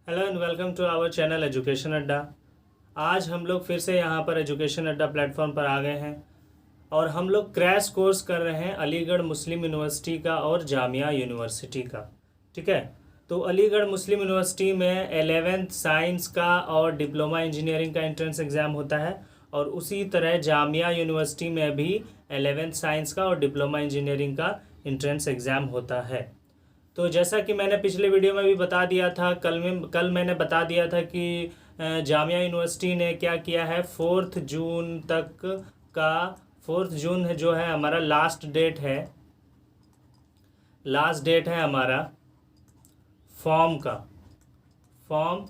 Hello and welcome to our channel education Adda. आज हम लोग फिर से यहाँ पर एजुकेशन अड्डा प्लेटफॉर्म पर आ गए हैं और हम लोग क्रैश कोर्स कर रहे हैं अलीगढ़ मुस्लिम यूनिवर्सिटी का और जामिया यूनिवर्सिटी का। ठीक है, तो अलीगढ़ मुस्लिम यूनिवर्सिटी में 11th साइंस का और डिप्लोमा इंजीनियरिंग का एंट्रेंस एग्ज़ाम होता है और उसी तरह जामिया यूनिवर्सिटी में भी 11th साइंस का और डिप्लोमा इंजीनियरिंग का एंट्रेंस एग्ज़ाम होता है। तो जैसा कि मैंने पिछले वीडियो में भी बता दिया था, कल मैंने बता दिया था कि जामिया यूनिवर्सिटी ने क्या किया है, 4 जून तक का 4 जून जो है हमारा लास्ट डेट है हमारा फॉर्म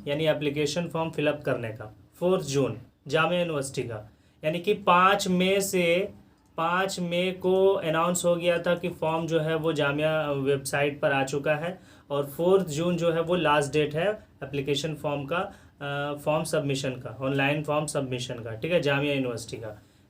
यानी एप्लीकेशन फॉर्म फिलअप करने का 4 जून जामिया यूनिवर्सिटी का, यानी कि 5 मई को अनाउंस हो गया था कि फॉर्म जो है वो जामिया वेबसाइट पर आ चुका है और 4 जून जो है वो लास्ट डेट है एप्लीकेशन फॉर्म का, फॉर्म सबमिशन का, ऑनलाइन फॉर्म सबमिशन का। ठीक है, जामिया यूनिवर्सिटी का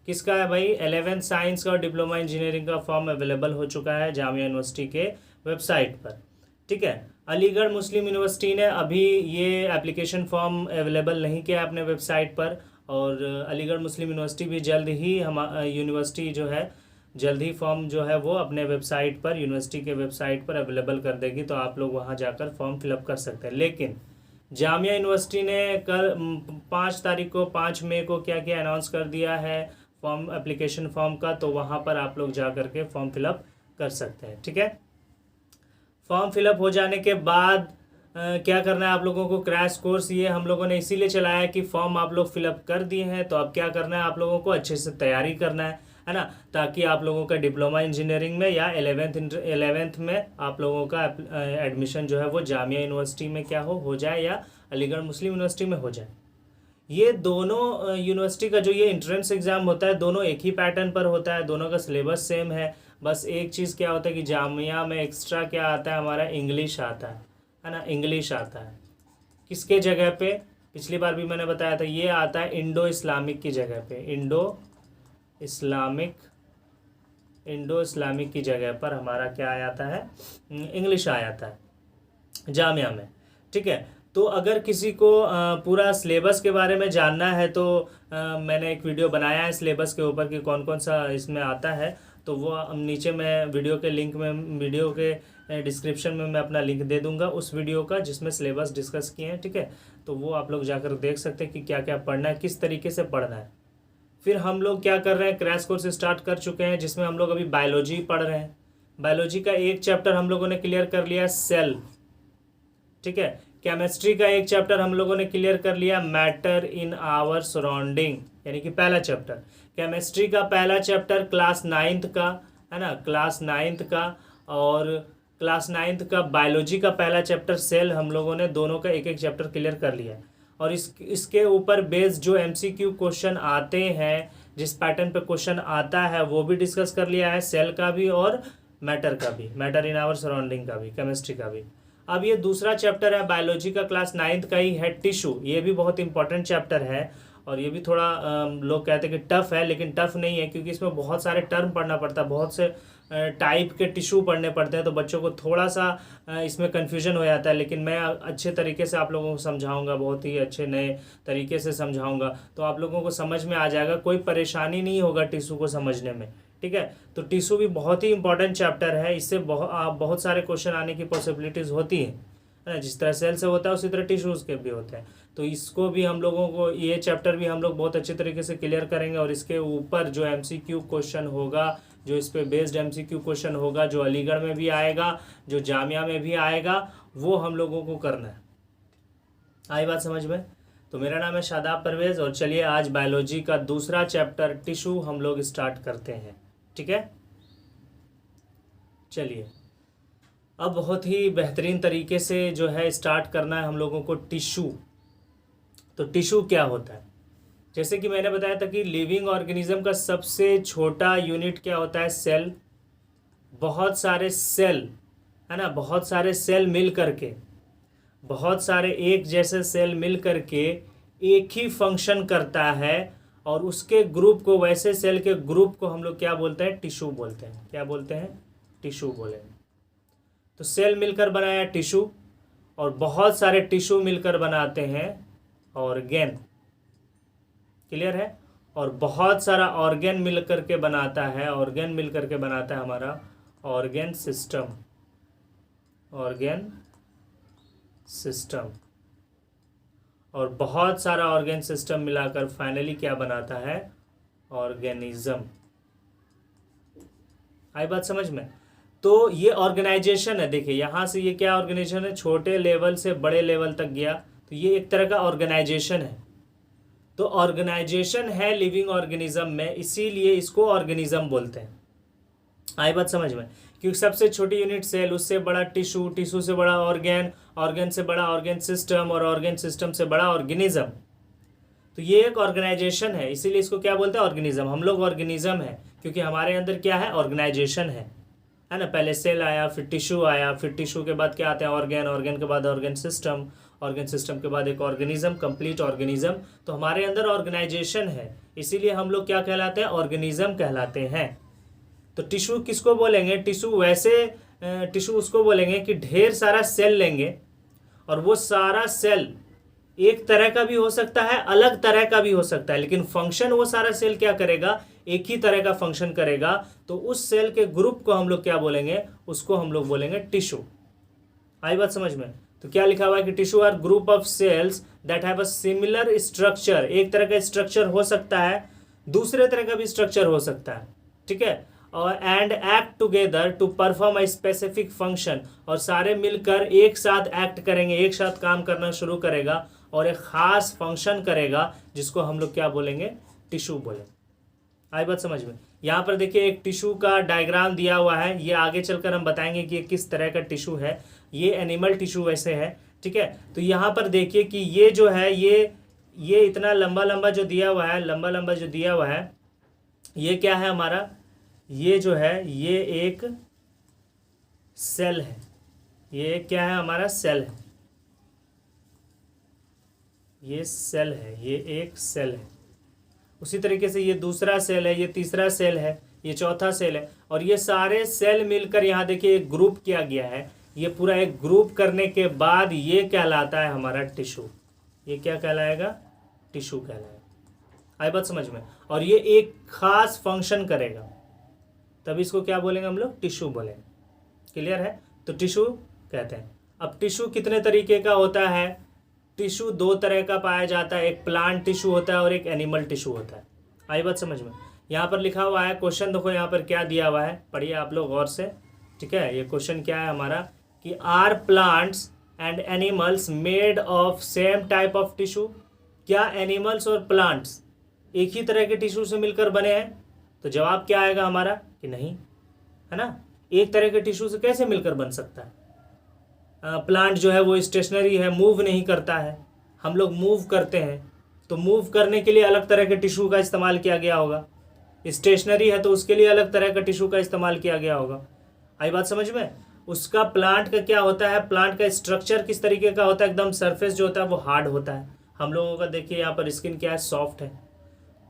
किसका है भाई, 11th साइंस का और डिप्लोमा इंजीनियरिंग का फॉर्म अवेलेबल हो चुका है जामिया यूनिवर्सिटी के वेबसाइट पर। ठीक है, अलीगढ़ मुस्लिम यूनिवर्सिटी ने अभी ये एप्लीकेशन फॉर्म अवेलेबल नहीं किया अपने वेबसाइट पर और अलीगढ़ मुस्लिम यूनिवर्सिटी भी जल्द ही यूनिवर्सिटी जो है जल्द ही फॉर्म जो है वो अपने वेबसाइट पर, यूनिवर्सिटी के वेबसाइट पर अवेलेबल कर देगी, तो आप लोग वहां जाकर फॉर्म फिलअप कर सकते हैं। लेकिन जामिया यूनिवर्सिटी ने कल 5 मई को क्या क्या अनाउंस कर दिया है फॉर्म एप्लीकेशन फॉर्म का, तो वहाँ पर आप लोग जा करके फॉर्म फिलअप कर सकते हैं। ठीक है, फॉर्म फिलअप हो जाने के बाद क्या करना है आप लोगों को, क्रैश कोर्स ये हम लोगों ने इसीलिए चलाया कि फॉर्म आप लोग फिलअप कर दिए हैं, तो अब क्या करना है आप लोगों को, अच्छे से तैयारी करना है ना, ताकि आप लोगों का डिप्लोमा इंजीनियरिंग में या 11th में आप लोगों का एडमिशन जो है वो जामिया यूनिवर्सिटी में क्या हो जाए या अलीगढ़ मुस्लिम यूनिवर्सिटी में हो जाए। ये दोनों यूनिवर्सिटी का जो ये एंट्रेंस एग्ज़ाम होता है दोनों एक ही पैटर्न पर होता है, दोनों का सिलेबस सेम है। बस एक चीज़ क्या होता है कि जामिया में एक्स्ट्रा क्या आता है, हमारा इंग्लिश आता है ना, इंग्लिश आता है। किसके जगह पे, पिछली बार भी मैंने बताया था, ये आता है इंडो इस्लामिक की जगह पे, इंडो इस्लामिक की जगह पर हमारा क्या आ जाता है, इंग्लिश आ जाता है जामिया में। ठीक है, तो अगर किसी को पूरा सिलेबस के बारे में जानना है तो मैंने एक वीडियो बनाया है सिलेबस के ऊपर कि कौन कौन सा इसमें आता है, तो वो नीचे मैं वीडियो के डिस्क्रिप्शन में मैं अपना लिंक दे दूंगा उस वीडियो का जिसमें सिलेबस डिस्कस किए हैं। ठीक है, तो वो आप लोग जाकर देख सकते हैं कि क्या क्या पढ़ना है, किस तरीके से पढ़ना है। फिर हम लोग क्या कर रहे हैं, क्रैश कोर्स स्टार्ट कर चुके हैं जिसमें हम लोग अभी बायोलॉजी पढ़ रहे हैं। बायोलॉजी का एक चैप्टर हम लोगों ने क्लियर कर लिया, सेल। ठीक है, केमिस्ट्री का एक चैप्टर हम लोगों ने क्लियर कर लिया, मैटर इन आवर सराउंडिंग, यानी कि पहला चैप्टर। केमिस्ट्री का पहला चैप्टर क्लास 9th का है ना, क्लास 9th का, और क्लास 9th का बायोलॉजी का पहला चैप्टर सेल, हम लोगों ने दोनों का एक एक चैप्टर क्लियर कर लिया है। और इसके ऊपर बेस्ड जो MCQ क्वेश्चन आते हैं, जिस पैटर्न पे क्वेश्चन आता है वो भी डिस्कस कर लिया है, सेल का भी और मैटर का भी, मैटर इन आवर सराउंडिंग का भी, केमिस्ट्री का भी। अब ये दूसरा चैप्टर है बायोलॉजी का, क्लास 9th का ही है, टिश्यू। ये भी बहुत इंपॉर्टेंट चैप्टर है और ये भी थोड़ा लोग कहते हैं कि टफ है, लेकिन टफ नहीं है क्योंकि इसमें बहुत सारे टर्म पढ़ना पड़ता है, बहुत से टाइप के टिश्यू पढ़ने पड़ते हैं, तो बच्चों को थोड़ा सा इसमें कन्फ्यूजन हो जाता है। लेकिन मैं अच्छे तरीके से आप लोगों को समझाऊंगा, बहुत ही अच्छे नए तरीके से समझाऊंगा, तो आप लोगों को समझ में आ जाएगा, कोई परेशानी नहीं होगा टिश्यू को समझने में। ठीक है, तो टिश्यू भी बहुत ही इंपॉर्टेंट चैप्टर है, इससे बहुत सारे क्वेश्चन आने की पॉसिबिलिटीज़ होती हैं, है ना। जिस तरह सेल से होता है उसी तरह टिश्यूज़ के भी होते हैं, तो इसको भी हम लोगों को, ये चैप्टर भी हम लोग बहुत अच्छे तरीके से क्लियर करेंगे। और इसके ऊपर जो MCQ क्वेश्चन होगा, जो इस पर बेस्ड MCQ क्वेश्चन होगा, जो अलीगढ़ में भी आएगा, जो जामिया में भी आएगा, वो हम लोगों को करना है। आई बात समझ में? तो मेरा नाम है शादाब परवेज़ और चलिए आज बायोलॉजी का दूसरा चैप्टर टिश्यू हम लोग स्टार्ट करते हैं। ठीक है, चलिए अब बहुत ही बेहतरीन तरीके से जो है स्टार्ट करना है हम लोगों को टिश्यू। तो टिश्यू क्या होता है, जैसे कि मैंने बताया था कि लिविंग ऑर्गेनिज्म का सबसे छोटा यूनिट क्या होता है, सेल। बहुत सारे सेल, है ना, बहुत सारे सेल मिल करके, बहुत सारे एक जैसे सेल मिल करके एक ही फंक्शन करता है और उसके ग्रुप को, वैसे सेल के ग्रुप को हम लोग क्या बोलते हैं, टिश्यू बोलते हैं। क्या बोलते हैं, टिश्यू बोलेंगे। तो सेल मिलकर बनाया टिश्यू और बहुत सारे टिश्यू मिलकर बनाते हैं ऑर्गेन। क्लियर है? और बहुत सारा ऑर्गेन मिलकर के बनाता है, ऑर्गेन मिलकर के बनाता है हमारा ऑर्गेन सिस्टम, ऑर्गेन सिस्टम। और बहुत सारा ऑर्गेन सिस्टम मिलाकर फाइनली क्या बनाता है? ऑर्गेनिज्म। आई बात समझ में? तो ये ऑर्गेनाइजेशन है। देखिए यहाँ से ये क्या ऑर्गेनाइजेशन है, छोटे लेवल से बड़े लेवल तक गया, तो ये एक तरह का ऑर्गेनाइजेशन है। तो ऑर्गेनाइजेशन है लिविंग ऑर्गेनिज्म में, इसीलिए इसको ऑर्गेनिज्म बोलते हैं। आई बात समझ में? क्योंकि सबसे छोटी यूनिट सेल, उससे बड़ा टिश्यू, टिश्यू से बड़ा ऑर्गेन, ऑर्गेन से बड़ा ऑर्गेन सिस्टम, और ऑर्गेन सिस्टम से बड़ा ऑर्गेनिज्म। तो ये एक ऑर्गेनाइजेशन है, इसीलिए इसको क्या बोलते हैं? ऑर्गेनिज्म। हम लोग ऑर्गेनिज्म है क्योंकि हमारे अंदर क्या है? ऑर्गेनाइजेशन है ना। पहले सेल आया, फिर टिश्यू आया, फिर टिश्यू के बाद क्या आते हैं? ऑर्गेन, ऑर्गेन के बाद ऑर्गेन सिस्टम, ऑर्गेन सिस्टम के बाद एक ऑर्गेनिज्म, कंप्लीट ऑर्गेनिज्म। तो हमारे अंदर ऑर्गेनाइजेशन है, इसीलिए हम लोग क्या कहलाते हैं? ऑर्गेनिज्म कहलाते हैं। तो टिश्यू किसको बोलेंगे? टिश्यू वैसे टिश्यू उसको बोलेंगे कि ढेर सारा सेल लेंगे, और वो सारा सेल एक तरह का भी हो सकता है, अलग तरह का भी हो सकता है, लेकिन फंक्शन वो सारा सेल क्या करेगा? एक ही तरह का फंक्शन करेगा। तो उस सेल के ग्रुप को हम लोग क्या बोलेंगे? उसको हम लोग बोलेंगे टिश्यू। आई बात समझ में? तो क्या लिखा हुआ है कि tissue are group of cells that have a similar structure. एक तरह का स्ट्रक्चर हो सकता है, दूसरे तरह का भी स्ट्रक्चर हो सकता है, ठीक है। और and act together to perform a specific function, और सारे मिलकर एक साथ एक्ट करेंगे, एक साथ काम करना शुरू करेगा और एक खास फंक्शन करेगा, जिसको हम लोग क्या बोलेंगे? टिश्यू बोलेंगे। आई बात समझ में? यहाँ पर देखिए एक टिश्यू का डायग्राम दिया हुआ है, ये आगे चलकर हम बताएंगे कि ये किस तरह का टिश्यू है। ये एनिमल टिश्यू वैसे है, ठीक है। तो यहाँ पर देखिए कि ये जो है, ये इतना लंबा लंबा जो दिया हुआ है, लंबा लंबा जो दिया हुआ है, ये क्या है हमारा? ये जो है ये एक सेल है। ये क्या है हमारा? सेल है। ये सेल है, ये एक सेल है। उसी तरीके से ये दूसरा सेल है, ये तीसरा सेल है, ये चौथा सेल है, और ये सारे सेल मिलकर यहाँ देखिए एक ग्रुप किया गया है। ये पूरा एक ग्रुप करने के बाद ये कहलाता है हमारा टिश्यू। ये क्या कहलाएगा? टिश्यू कहलाएगा। आई बात समझ में? और ये एक खास फंक्शन करेगा, तभी इसको क्या बोलेंगे हम लोग? टिश्यू बोलेंगे। क्लियर है? तो टिश्यू कहते हैं। अब टिश्यू कितने तरीके का होता है? टिश्यू दो तरह का पाया जाता है, एक प्लांट टिश्यू होता है और एक एनिमल टिश्यू होता है। आई बात समझ में? यहाँ पर लिखा हुआ है, क्वेश्चन देखो यहाँ पर क्या दिया हुआ है, पढ़िए आप लोग गौर से, ठीक है। ये क्वेश्चन क्या है हमारा कि are plants and animals made of same type of tissue. क्या एनिमल्स और प्लांट्स एक ही तरह के टिश्यू से मिलकर बने हैं? तो जवाब क्या आएगा हमारा कि नहीं, है ना। एक तरह के टिश्यू से कैसे मिलकर बन सकता है? प्लांट जो है वो स्टेशनरी है, मूव नहीं करता है, हम लोग मूव करते हैं, तो मूव करने के लिए अलग तरह के टिश्यू का इस्तेमाल किया गया होगा। स्टेशनरी है तो उसके लिए अलग तरह का टिश्यू का इस्तेमाल किया गया होगा। आई बात समझ में? उसका प्लांट का क्या होता है? प्लांट का स्ट्रक्चर किस तरीके का होता है? एकदम सरफेस जो होता है वो हार्ड होता है। हम लोगों का देखिए यहाँ पर स्किन क्या है? सॉफ्ट है।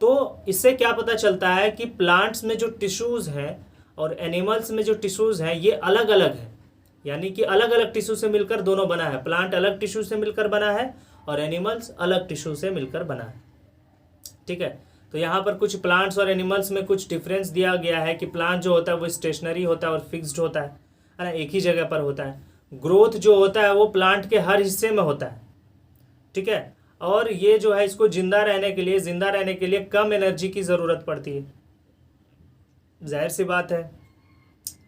तो इससे क्या पता चलता है कि प्लांट्स में जो टिश्यूज़ हैं और एनिमल्स में जो टिश्यूज़ हैं ये अलग अलग हैं, यानी कि अलग अलग टिश्यू से मिलकर दोनों बना है। प्लांट अलग टिश्यू से मिलकर बना है और एनिमल्स अलग टिश्यू से मिलकर बना है, ठीक है। तो यहाँ पर कुछ प्लांट्स और एनिमल्स में कुछ डिफरेंस दिया गया है कि प्लांट जो होता है वो स्टेशनरी होता है और फिक्स्ड होता है ना, एक ही जगह पर होता है। ग्रोथ जो होता है वो प्लांट के हर हिस्से में होता है, ठीक है। और ये जो है इसको जिंदा रहने के लिए कम एनर्जी की ज़रूरत पड़ती है। जाहिर सी बात है,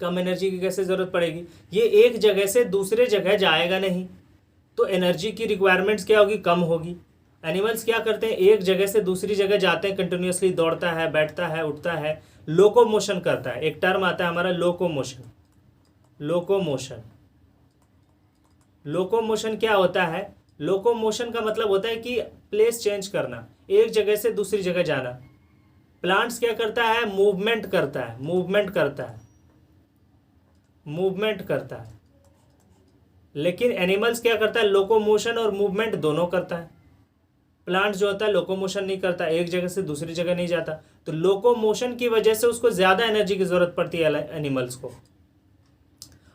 कम एनर्जी की कैसे ज़रूरत पड़ेगी? ये एक जगह से दूसरे जगह जाएगा नहीं, तो एनर्जी की रिक्वायरमेंट्स क्या होगी? कम होगी। एनिमल्स क्या करते हैं? एक जगह से दूसरी जगह जाते हैं, कंटिन्यूसली दौड़ता है, बैठता है, उठता है, लोकोमोशन करता है। एक टर्म आता है हमारा लोकोमोशन। लोकोमोशन, लोकोमोशन क्या होता है? लोकोमोशन का मतलब होता है कि प्लेस चेंज करना, एक जगह से दूसरी जगह जाना। प्लांट्स क्या करता है? मूवमेंट करता है, मूवमेंट करता है, मूवमेंट करता है। लेकिन एनिमल्स क्या करता है? लोकोमोशन और मूवमेंट दोनों करता है। प्लांट जो होता है लोकोमोशन नहीं करता, एक जगह से दूसरी जगह नहीं जाता, तो लोकोमोशन की वजह से उसको ज़्यादा एनर्जी की ज़रूरत पड़ती है एनिमल्स को।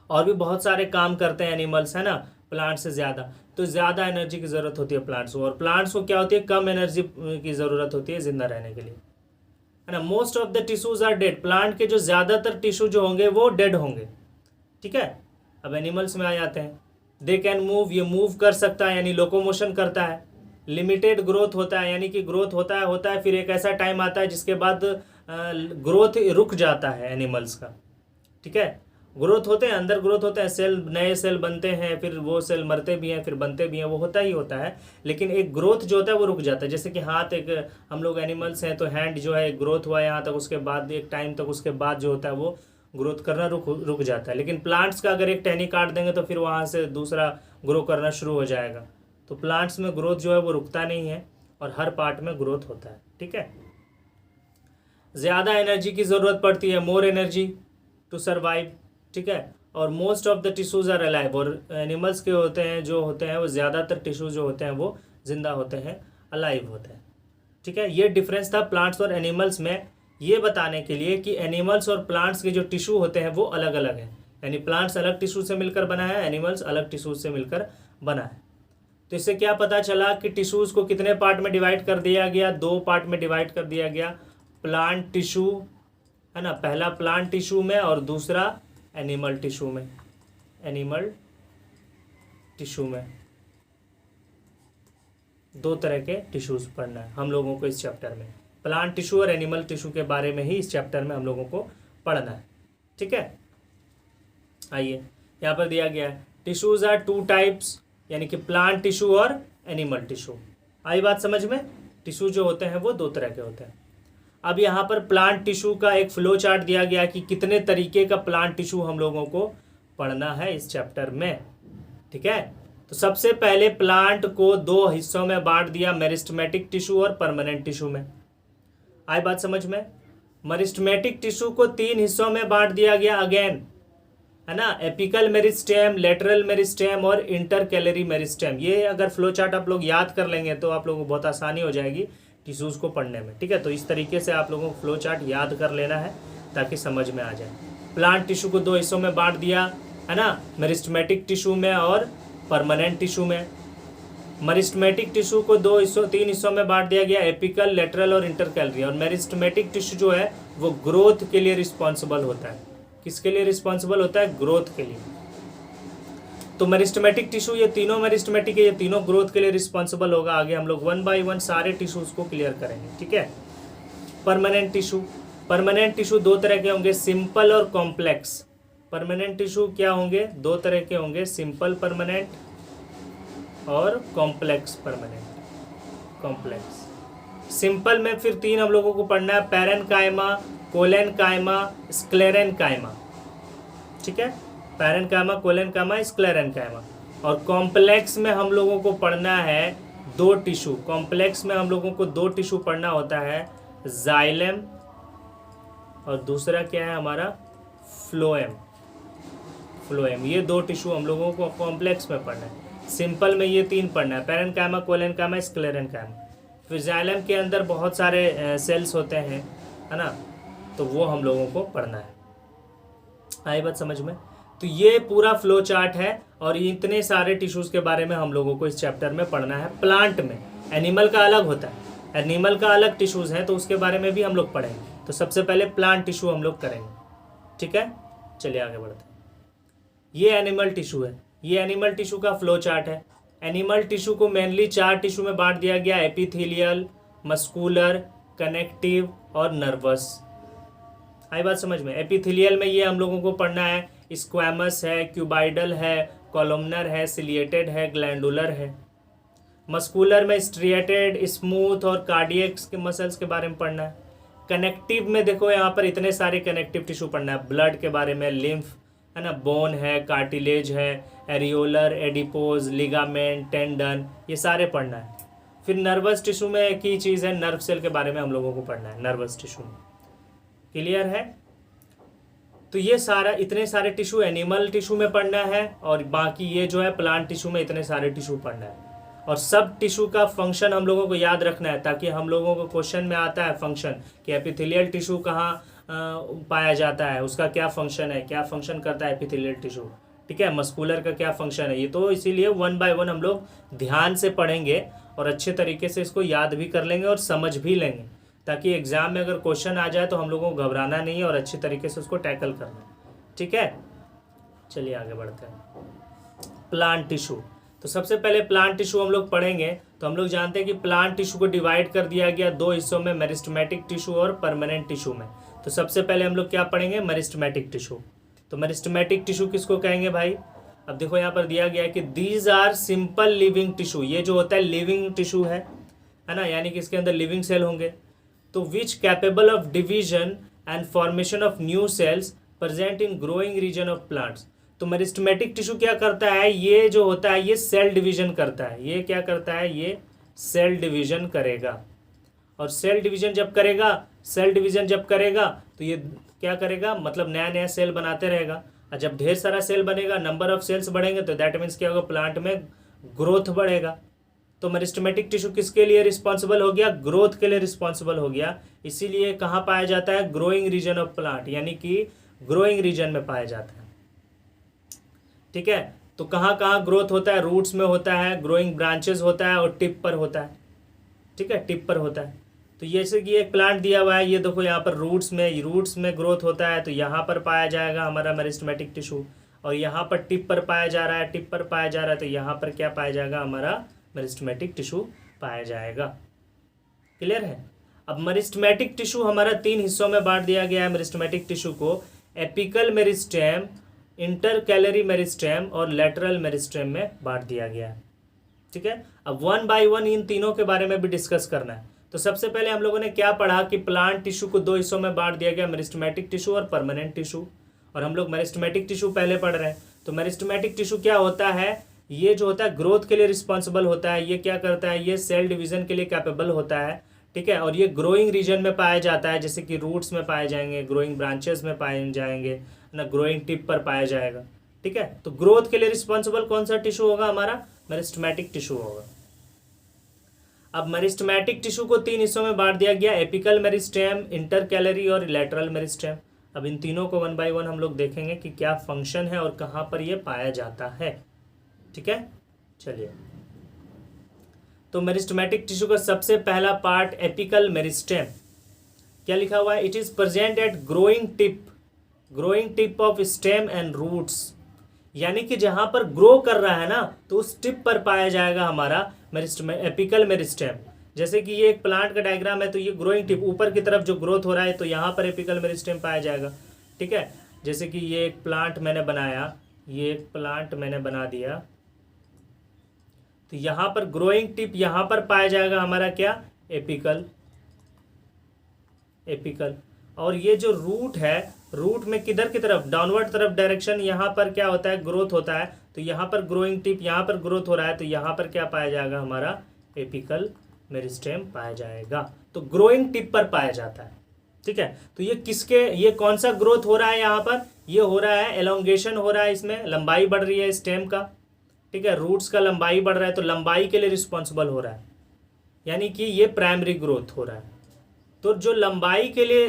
और भी बहुत सारे काम करते हैं एनिमल्स, है ना। प्लांट से ज़्यादा, तो ज़्यादा एनर्जी की ज़रूरत होती है प्लांट्स को, और प्लांट्स को क्या होती है, कम एनर्जी की ज़रूरत होती है जिंदा रहने के लिए, है ना। Most of the tissues are dead, plant के जो ज़्यादातर टिश्यू जो होंगे वो डेड होंगे, ठीक है। अब एनिमल्स में आ जाते हैं। दे कैन मूव, ये मूव कर सकता है यानी लोकोमोशन करता है। लिमिटेड ग्रोथ होता है यानी कि ग्रोथ होता है फिर एक ऐसा टाइम आता है जिसके बाद ग्रोथ रुक जाता है एनिमल्स का, ठीक है। ग्रोथ होते हैं, अंदर ग्रोथ होते हैं, सेल, नए सेल बनते हैं, फिर वो सेल मरते भी हैं, फिर बनते भी हैं, वो होता ही होता है, लेकिन एक ग्रोथ जो होता है वो रुक जाता है। जैसे कि हाथ, एक हम लोग एनिमल्स हैं तो हैंड जो है ग्रोथ हुआ यहाँ तक, उसके बाद एक टाइम तक उसके बाद जो होता है वो ग्रोथ करना रुक जाता है। लेकिन प्लांट्स का अगर एक टहनी काट देंगे तो फिर वहाँ से दूसरा ग्रो करना शुरू हो जाएगा। तो प्लांट्स में ग्रोथ जो है वो रुकता नहीं है और हर पार्ट में ग्रोथ होता है, ठीक है। ज़्यादा एनर्जी की ज़रूरत पड़ती है, मोर एनर्जी टू सर्वाइव, ठीक है। और most of the tissues are alive, और एनिमल्स के होते हैं जो होते हैं वो ज़्यादातर टिश्यूज जो होते हैं वो जिंदा होते हैं, अलाइव होते हैं, ठीक है। ये डिफरेंस था प्लांट्स और एनिमल्स में, ये बताने के लिए कि एनिमल्स और प्लांट्स के जो टिश्यू होते हैं वो अलग अलग हैं, यानी प्लांट्स अलग टिश्यू से मिलकर बना है, एनिमल्स अलग टिश्यू से मिलकर बना है। तो इससे क्या पता चला कि टिश्यूज़ को कितने पार्ट में डिवाइड कर दिया गया, 2 पार्ट में डिवाइड कर दिया गया। प्लांट टिश्यू, है ना, पहला प्लांट टिश्यू में और दूसरा एनिमल टिश्यू में, एनिमल टिश्यू में 2 तरह के टिश्यूज़ पढ़ना है हम लोगों को इस चैप्टर में। प्लांट टिश्यू और एनिमल टिश्यू के बारे में ही इस चैप्टर में हम लोगों को पढ़ना है, ठीक है। आइए यहाँ पर दिया गया है टिश्यूज़ आर 2 टाइप्स, यानी कि प्लांट टिश्यू और एनिमल टिश्यू। आई बात समझ में? टिश्यू जो होते हैं वो 2 तरह के होते हैं। अब यहाँ पर प्लांट टिश्यू का एक फ्लो चार्ट दिया गया कि कितने तरीके का प्लांट टिश्यू हम लोगों को पढ़ना है इस चैप्टर में, ठीक है। तो सबसे पहले प्लांट को 2 हिस्सों में बांट दिया, मेरिस्टेमेटिक टिश्यू और परमानेंट टिश्यू में। आई बात समझ में? मेरिस्टेमेटिक टिश्यू को 3 हिस्सों में बांट दिया गया अगेन, है ना, एपिकल मेरिस्टेम, लेटरल मेरिस्टेम और इंटरकैलरी मेरिस्टेम। ये अगर फ्लो चार्ट आप लोग याद कर लेंगे तो आप लोगों को बहुत आसानी हो जाएगी टिश्यूज़ को पढ़ने में, ठीक है। तो इस तरीके से आप लोगों को फ्लो चार्ट याद कर लेना है ताकि समझ में आ जाए। प्लांट टिश्यू को 2 हिस्सों में बांट दिया, है ना, मेरिस्टेमेटिक टिश्यू में और परमानेंट टिश्यू में। मेरिस्टेमेटिक टिश्यू को 3 हिस्सों में बांट दिया गया, एपिकल, लेटरल और इंटरकैलरी। और मेरिस्टेमेटिक टिश्यू जो है वो ग्रोथ के लिए रिस्पॉन्सिबल होता है। किसके लिए रिस्पॉन्सिबल होता है? ग्रोथ के लिए। तो मेरिस्टेमेटिक टिश्यू, ये तीनों मेरिस्टेमेटिक है, ये तीनों ग्रोथ के लिए रिस्पॉन्सिबल होगा। आगे हम लोग 1 बाय 1 सारे टिश्यूज को क्लियर करेंगे, ठीक है। परमानेंट टिश्यू, परमानेंट टिश्यू 2 तरह के होंगे, सिंपल और कॉम्प्लेक्स। परमानेंट टिश्यू क्या होंगे? 2 तरह के होंगे, सिंपल परमानेंट और कॉम्प्लेक्स परमानेंट। कॉम्प्लेक्स सिंपल में फिर 3 हम लोगों को पढ़ना है, पैरेन्काइमा, कोलेनकाइमा, स्क्लेरेन्काइमा, ठीक है। Parenchyma, collenchyma, sclerenchyma. और कॉम्प्लेक्स में हम लोगों को पढ़ना है 2 टिश्यू। कॉम्प्लेक्स में हम लोगों को 2 टिश्यू पढ़ना होता है, जाइलम और दूसरा क्या है हमारा? फ्लोएम। फ्लोएम, ये 2 टिश्यू हम लोगों को कॉम्प्लेक्स में पढ़ना है। सिंपल में ये 3 पढ़ना है, पैरेन्काइमा, कोलेनकाइमा, स्क्लेरेन्काइमा। फिर जाइलम के अंदर बहुत सारे सेल्स होते हैं, है ना, तो वो हम लोगों को पढ़ना है। आई बात समझ में? तो ये पूरा फ्लो चार्ट है और इतने सारे टिश्यूज़ के बारे में हम लोगों को इस चैप्टर में पढ़ना है। प्लांट में एनिमल का अलग होता है, एनिमल का अलग टिश्यूज़ हैं तो उसके बारे में भी हम लोग पढ़ेंगे। तो सबसे पहले प्लांट टिश्यू हम लोग करेंगे, ठीक है। चलिए आगे बढ़ते हैं। ये एनिमल टिश्यू है, ये एनिमल टिश्यू का फ्लो चार्ट है। एनिमल टिश्यू को मेनली 4 टिश्यू में बांट दिया गया, एपिथेलियल, मस्कुलर, कनेक्टिव और नर्वस। आई बात समझ में? एपिथेलियल में ये हम लोगों को पढ़ना है, स्क्वैमस है, क्यूबाइडल है, कॉलमनर है, सिलिएटेड है, ग्लैंडुलर है। मस्कुलर में स्ट्रिएटेड, स्मूथ और कार्डियक के मसल्स के बारे में पढ़ना है। कनेक्टिव में देखो यहाँ पर इतने सारे कनेक्टिव टिश्यू पढ़ना है, ब्लड के बारे में, लिम्फ, है ना, बोन है, कार्टिलेज है, एरियोलर, एडिपोज, लिगामेंट, टेंडन, ये सारे पढ़ना है। फिर नर्वस टिश्यू में एक ही चीज़ है, नर्व सेल के बारे में हम लोगों को पढ़ना है नर्वस टिश्यू में। क्लियर है? तो ये सारा, इतने सारे टिश्यू एनिमल टिश्यू में पढ़ना है और बाकी ये जो है प्लांट टिश्यू में इतने सारे टिश्यू पढ़ना है। और सब टिश्यू का फंक्शन हम लोगों को याद रखना है ताकि हम लोगों को क्वेश्चन में आता है फंक्शन कि एपिथेलियल टिश्यू कहाँ पाया जाता है, उसका क्या फंक्शन है, क्या फंक्शन करता है एपिथेलियल टिश्यू, ठीक है, मस्कुलर का क्या फंक्शन है, ये तो इसीलिए 1 बाय 1 हम लोग ध्यान से पढ़ेंगे और अच्छे तरीके से इसको याद भी कर लेंगे और समझ भी लेंगे, ताकि एग्जाम में अगर क्वेश्चन आ जाए तो हम लोगों को घबराना नहीं है और अच्छी तरीके से उसको टैकल करना है। ठीक है, चलिए आगे बढ़ते हैं। प्लांट टिश्यू, तो सबसे पहले प्लांट टिश्यू हम लोग पढ़ेंगे। तो हम लोग जानते हैं कि प्लांट टिश्यू को डिवाइड कर दिया गया दो हिस्सों में, मेरिस्टेमेटिक टिश्यू और परमानेंट टिश्यू में। तो सबसे पहले हम लोग क्या पढ़ेंगे, मेरिस्टेमेटिक टिश्यू। तो मेरिस्टेमेटिक टिश्यू किसको कहेंगे भाई, अब देखो यहाँ पर दिया गया है कि these are simple living tissue, ये जो होता है लिविंग टिश्यू है ना, यानी कि इसके अंदर लिविंग सेल होंगे। तो which capable of division and formation of new cells present in growing region of plants. तो मेरिस्टेमेटिक टिश्यू क्या करता है, ये जो होता है ये सेल डिवीजन करता है। ये क्या करता है, ये सेल डिवीजन करेगा। और सेल डिवीजन जब करेगा तो ये क्या करेगा, मतलब नया नया सेल बनाते रहेगा। और जब ढेर सारा सेल बनेगा, नंबर ऑफ सेल्स बढ़ेंगे, तो दैट मीन्स क्या होगा, प्लांट में ग्रोथ बढ़ेगा। तो मेरिस्टेमेटिक टिश्यू किसके लिए रिस्पॉन्सिबल हो गया, ग्रोथ के लिए रिस्पॉन्सिबल हो गया। इसीलिए कहाँ पाया जाता है, ग्रोइंग रीजन ऑफ प्लांट, यानी कि ग्रोइंग रीजन में पाया जाता है। ठीक है, तो कहाँ कहाँ ग्रोथ होता है, रूट्स में होता है, ग्रोइंग ब्रांचेस होता है और टिप पर होता है। ठीक है, टिप पर होता है। तो जैसे कि एक प्लांट दिया हुआ है, ये देखो यहाँ पर रूट्स में ग्रोथ होता है, तो यहाँ पर पाया जाएगा हमारा मेरिस्टेमेटिक टिश्यू। और यहाँ पर टिप पर पाया जा रहा है, तो यहाँ पर क्या पाया जाएगा, हमारा मेरिस्टेमेटिक टिश्यू पाया जाएगा। क्लियर है। अब मेरिस्टेमेटिक टिश्यू हमारा 3 हिस्सों में बांट दिया गया है। मेरिस्टेमेटिक टिश्यू को एपिकल मेरिस्टेम, इंटरकैलरी मेरिस्टेम और लेटरल मेरिस्टेम में बांट दिया गया है। ठीक है, अब 1 बाय 1 इन तीनों के बारे में भी डिस्कस करना है। तो सबसे पहले हम लोगों ने क्या पढ़ा कि प्लांट टिश्यू को 2 हिस्सों में बांट दिया गया, मेरिस्टेमेटिक टिश्यू और परमानेंट टिश्यू। और हम लोग मेरिस्टेमेटिक टिश्यू पहले पढ़ रहे हैं। तो मेरिस्टेमेटिक टिश्यू क्या होता है, ये जो होता है ग्रोथ के लिए रिस्पॉन्सिबल होता है। ये क्या करता है, ये सेल डिवीजन के लिए कैपेबल होता है। ठीक है, और ये ग्रोइंग रीजन में पाया जाता है, जैसे कि रूट्स में पाए जाएंगे, ग्रोइंग ब्रांचेस में पाए जाएंगे ना, ग्रोइंग टिप पर पाया जाएगा। ठीक है, तो ग्रोथ के लिए रिस्पॉन्सिबल कौन सा टिश्यू होगा, हमारा मेरिस्टेमेटिक टिश्यू होगा। अब मेरिस्टेमेटिक टिश्यू को 3 हिस्सों में बांट दिया गया, एपिकल मेरिस्टेम, इंटरकैलरी और लेटरल मेरिस्टेम। अब इन तीनों को 1 बाय 1 हम लोग देखेंगे कि क्या फंक्शन है और कहाँ पर ये पाया जाता है। ठीक है, चलिए। तो मेरिस्टेमेटिक टिश्यू का सबसे पहला पार्ट एपिकल मेरिस्टेम, क्या लिखा हुआ है, it is present at growing tip of stem and roots. यानी कि जहां पर ग्रो कर रहा है ना, तो उस टिप पर पाया जाएगा हमारा एपिकल मेरिस्टेम। जैसे कि ये एक प्लांट का डायग्राम है, तो ये ग्रोइंग टिप ऊपर की तरफ जो ग्रोथ हो रहा है, तो यहाँ पर एपिकल मेरिस्टेम पाया जाएगा। ठीक है, जैसे कि ये एक प्लांट मैंने बनाया, ये एक प्लांट मैंने बना दिया, तो यहाँ पर ग्रोइंग टिप यहाँ पर पाया जाएगा हमारा क्या, एपिकल। और ये जो रूट है, रूट में किधर की तरफ, डाउनवर्ड तरफ डायरेक्शन, यहाँ पर क्या होता है, ग्रोथ होता है। तो यहाँ पर ग्रोइंग टिप, यहाँ पर ग्रोथ हो रहा है, तो यहाँ पर क्या पाया जाएगा, हमारा एपिकल मेरिस्टेम पाया जाएगा। तो ग्रोइंग टिप पर पाया जाता है। ठीक है, तो ये कौन सा ग्रोथ हो रहा है, यहाँ पर ये हो रहा है एलोंगेशन हो रहा है, इसमें लंबाई बढ़ रही है स्टेम का। ठीक है, रूट्स का लंबाई बढ़ रहा है, तो लंबाई के लिए रिस्पॉन्सिबल हो रहा है, यानी कि ये प्राइमरी ग्रोथ हो रहा है। तो जो लंबाई के लिए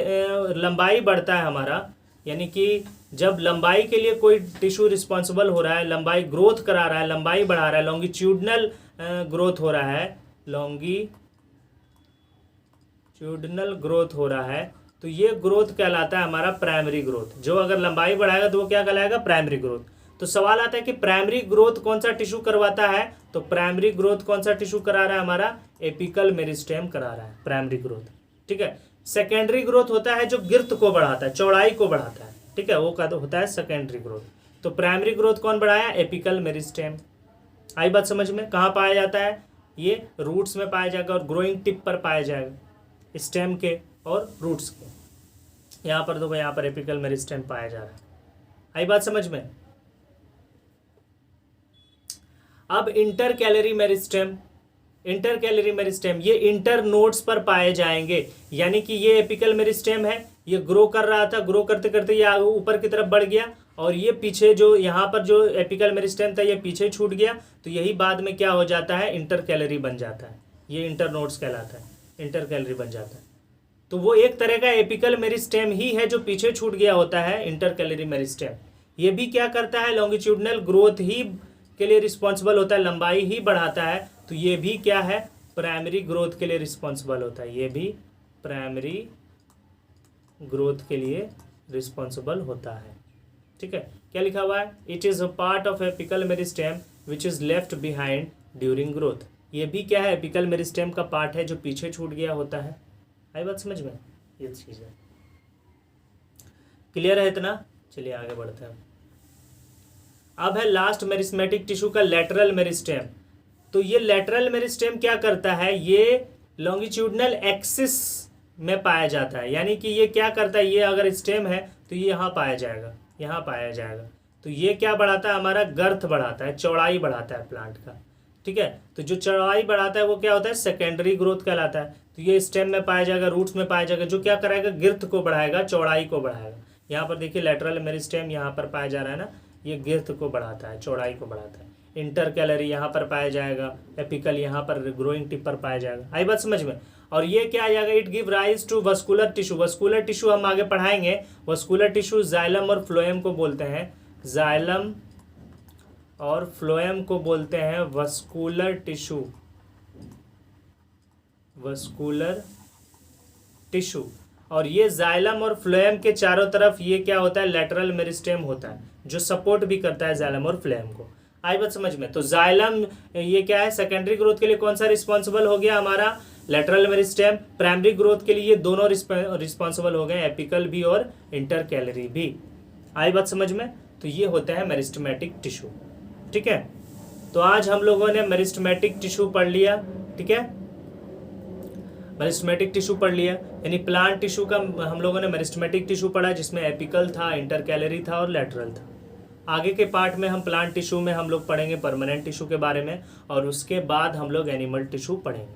लंबाई बढ़ता है हमारा, यानी कि जब लंबाई के लिए कोई टिश्यू रिस्पॉन्सिबल हो रहा है, लंबाई ग्रोथ करा रहा है, लंबाई बढ़ा रहा है, लॉन्गिट्यूडनल ग्रोथ हो रहा है, लॉन्गिट्यूडनल ग्रोथ हो रहा है, तो ये ग्रोथ कहलाता है हमारा प्राइमरी ग्रोथ। जो अगर लंबाई बढ़ाएगा तो वो क्या कहलाएगा, प्राइमरी ग्रोथ। तो सवाल आता है कि प्राइमरी ग्रोथ कौन सा टिश्यू करवाता है, तो प्राइमरी ग्रोथ कौन सा टिश्यू करा रहा है, हमारा एपिकल मेरिस्टेम करा रहा है प्राइमरी ग्रोथ। ठीक है, सेकेंडरी ग्रोथ होता है जो गिर्त को बढ़ाता है, चौड़ाई को बढ़ाता है। ठीक है, वो होता है सेकेंडरी ग्रोथ। तो प्राइमरी ग्रोथ कौन बढ़ाया, एपिकल मेरिस्टेम। आई बात समझ में, कहाँ पाया जाता है, ये रूट्स में पाया जाएगा और ग्रोइंग टिप पर पाया जाएगा, स्टेम के और रूट्स के। यहाँ पर देखो, यहाँ पर एपिकल मेरिस्टेम पाया जा रहा है। आई बात समझ में। अब इंटरकैलरी मेरिस्टेम, ये इंटर नोड्स पर पाए जाएंगे, यानी कि ये एपिकल मेरिस्टेम है, ये ग्रो कर रहा था, ग्रो करते करते ये ऊपर की तरफ बढ़ गया, और ये पीछे जो यहाँ पर जो एपिकल मेरिस्टेम था, ये पीछे छूट गया, तो यही बाद में क्या हो जाता है, इंटरकैलरी बन जाता है। ये इंटर नोड्स कहलाता है, इंटरकैलरी बन जाता है। तो वो एक तरह का एपिकल मेरिस्टेम ही है जो पीछे छूट गया होता है, इंटरकैलरी मेरिस्टेम। ये भी क्या करता है, लॉन्गिट्यूडनल ग्रोथ ही के लिए रिस्पॉन्सिबल होता है, लंबाई ही बढ़ाता है। तो ये भी क्या है, प्राइमरी ग्रोथ के लिए रिस्पॉन्सिबल होता है, ये भी प्राइमरी ग्रोथ के लिए रिस्पॉन्सिबल होता है। ठीक है, क्या लिखा हुआ है, it is a part of apical meristem which is left behind during growth. ये भी क्या है, एपिकल मेरिस्टेम का पार्ट है जो पीछे छूट गया होता है। आई बात समझ में, ये चीज़ है। क्लियर है इतना, चलिए आगे बढ़ते हैं। अब है लास्ट मेरिस्मेटिक टिश्यू का लेटरल मेरिस्टेम। तो ये लेटरल मेरिस्टेम क्या करता है, ये लॉन्गिट्यूडनल एक्सिस में पाया जाता है, यानी कि ये क्या करता है, ये अगर स्टेम है तो ये यहाँ पाया जाएगा, यहाँ पाया जाएगा। तो ये क्या बढ़ाता है, हमारा गर्थ बढ़ाता है, चौड़ाई बढ़ाता है प्लांट का। ठीक है, तो जो चौड़ाई बढ़ाता है वो क्या होता है, सेकेंडरी ग्रोथ कहलाता है। तो ये स्टेम में पाया जाएगा, रूट्स में पाया जाएगा, जो क्या कराएगा, गिर्थ को बढ़ाएगा, चौड़ाई को बढ़ाएगा। यहाँ पर देखिए लेटरल मेरिस्टेम यहाँ पर पाया जा रहा है ना, ये गिर्थ को बढ़ाता है, चौड़ाई को बढ़ाता है। इंटर कैलरी यहाँ पर पाया जाएगा, एपिकल यहाँ पर ग्रोइंग टिप पर पाया जाएगा। आई बात समझ में। और ये क्या आ जाएगा, it give rise to vascular tissue. Vascular tissue हम आगे पढ़ाएंगे। वस्कुलर टिश्यू जाइलम और फ्लोएम को बोलते हैं, जाइलम और फ्लोएम को बोलते हैं वस्कुलर टिश्यू, वस्कुलर टिश्यू। और ये जाइलम और फ्लोएम के चारों तरफ ये क्या होता है, लेटरल मेरिस्टेम होता है, जो सपोर्ट भी करता है जाइलम और फ्लोएम को। आई बात समझ में। तो जाइलम ये क्या है, सेकेंडरी ग्रोथ के लिए कौन सा रिस्पॉन्सिबल हो गया, हमारा लेटरल मेरिस्टेम। प्राइमरी ग्रोथ के लिए ये दोनों रिस्पॉन्सिबल हो गए, एपिकल भी और इंटर कैलरी भी। आई बात समझ में। तो ये होता है मेरिस्टेमेटिक टिश्यू। ठीक है, तो आज हम लोगों ने मेरिस्टेमेटिक टिश्यू पढ़ लिया। ठीक है, मेरिस्टेमेटिक टिश्यू पढ़ लिया, यानी प्लांट टिश्यू का हम लोगों ने मेरिस्टेमेटिक टिश्यू पढ़ा, जिसमें एपिकल था, इंटर कैलरी था और लेटरल था। आगे के पार्ट में हम प्लांट टिश्यू में हम लोग पढ़ेंगे परमानेंट टिश्यू के बारे में, और उसके बाद हम लोग एनिमल टिश्यू पढ़ेंगे।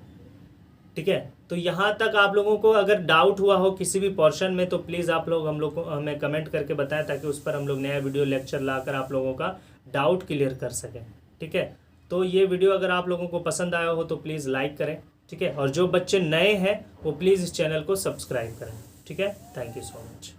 ठीक है, तो यहाँ तक आप लोगों को अगर डाउट हुआ हो किसी भी पोर्शन में, तो प्लीज़ आप लोग हम लोग को हमें कमेंट करके बताएं, ताकि उस पर हम लोग नया वीडियो लेक्चर लाकर आप लोगों का डाउट क्लियर कर सकें। ठीक है, तो ये वीडियो अगर आप लोगों को पसंद आया हो तो प्लीज़ लाइक करें। ठीक है, और जो बच्चे नए हैं वो प्लीज़ इस चैनल को सब्सक्राइब करें। ठीक है, थैंक यू सो मच।